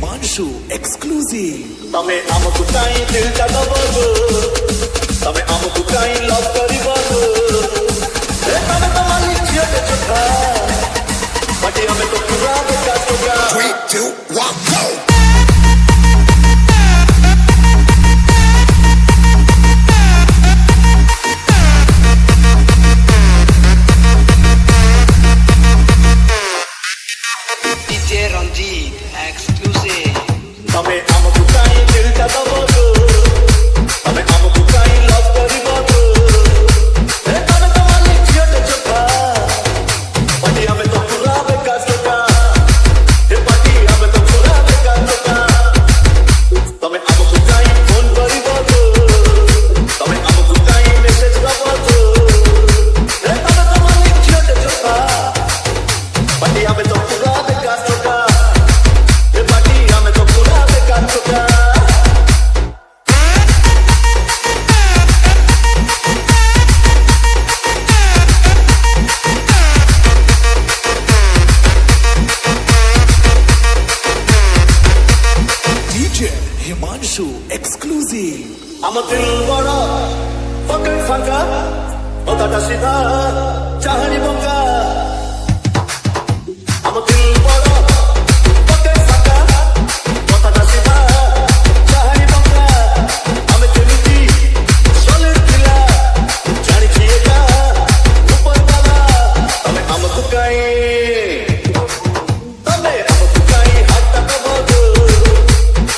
Himanshu exclusive तमे आमकु काई दिल का दबो तमे आमकु काई लव करिबो ए तमे तो मालिक छियो के चोखा बाकी हमें तो पूरा बेकार होगा 3 2 1 go तमे आमकु काई दिल का दबो तमे आमकु काई लव करिबो ए तमे तो मालिक छियो के चोखा बाकी हमें तो पूरा बेकार होगा ए बाकी हमें तो पूरा बेकार होगा तमे आमकु काई फोन करिबो तमे आमकु काई मेसेज करबो ए तमे तो मालिक छियो के चोखा बाकी हमें तो पूरा बेकार होगा ए बाकी हमें तो पूरा बेकार होगा DJ Himanshu exclusive I'm a दिल बड़ा पकड़ फंका होता सीधा चाहनी बंगा I'm a दिल बड़ा पकड़ फंका होता सीधा चाहनी बंगा हमें चलती सोलर दिला जानी चाहिएगा ऊपर वाला हमें हम कुकाई तमे हम कुकाई हाथ तक बोलो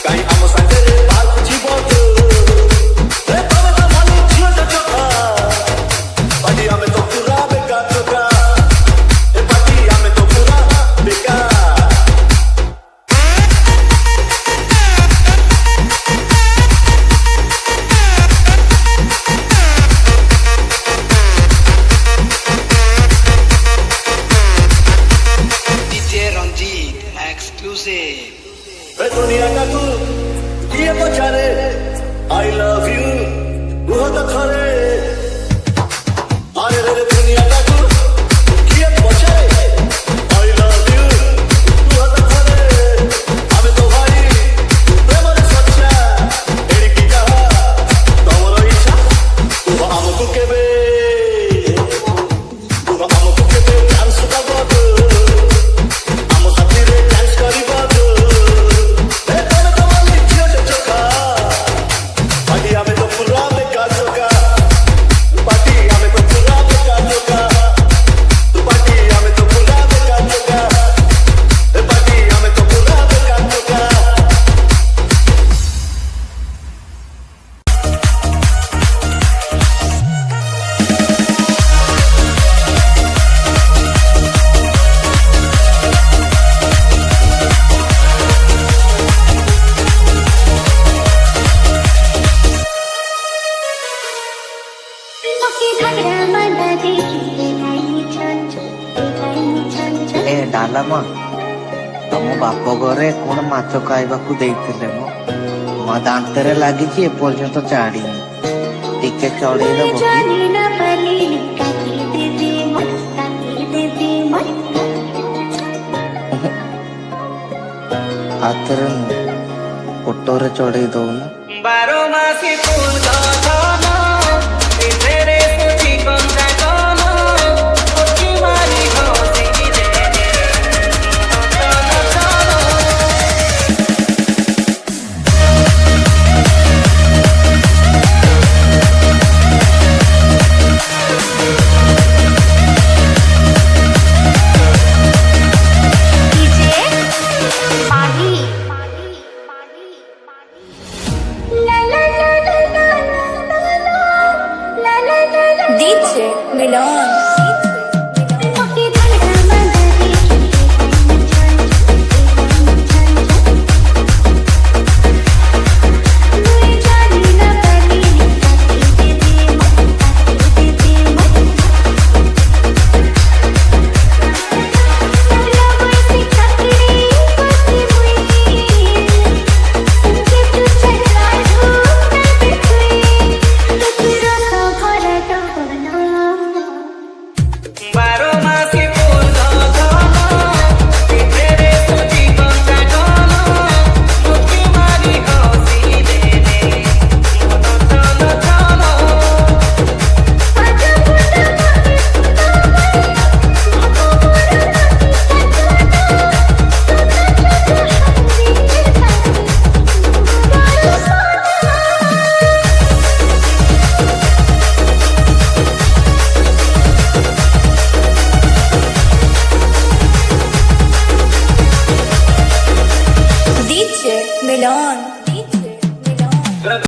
काई हम संगे पाल जीवो ए तमे तो मानी जियो तो चोखा बाकी हमें तो पूरा बेकार होगा ए बाकी हमें तो पूरा बेकार DJ Ranjit exclusive ए दुनिया का तू किए पछारे आई लव यू वो तो खरे अरे रे दुनिया का तू किए पछारे आई लव यू वो तो खरे हमें तो भाई प्रेम रे सच्चा एड़ी की कहा तमरो इच्छा तू हमको केबे तू हमको केबे डांस करबो हम साथी रे डांस करिबो ए तने तो मालिक छियो के चोखा बाकी हमें तो पूरा बेकार होगा बाकी हमें तो पूरा बेकार होगा बाकी हमें तो पूरा बेकार होगा ए बाकी हमें तो पूरा बेकार होगा ए ଡାଲମା ତମ ବାପ ଘରେ କଣ ମାଛ ଖାଇବାକୁ ଦେଇଥିଲେ ମୋ ଦାନ୍ତରେ ଲାଗିଛି ଏପର୍ଯ୍ୟନ୍ତ ଚାଡ଼ିନି ଟିକେ ଚଢେଇ ଦବ ହାତରେ ଓଟରେ ଚଢେଇ ଦଉନ बारो मासी फूल का थाना तेरे सोची कौन सा गाना उसकी मारी हौसी की दे ताना ताना DJ Milan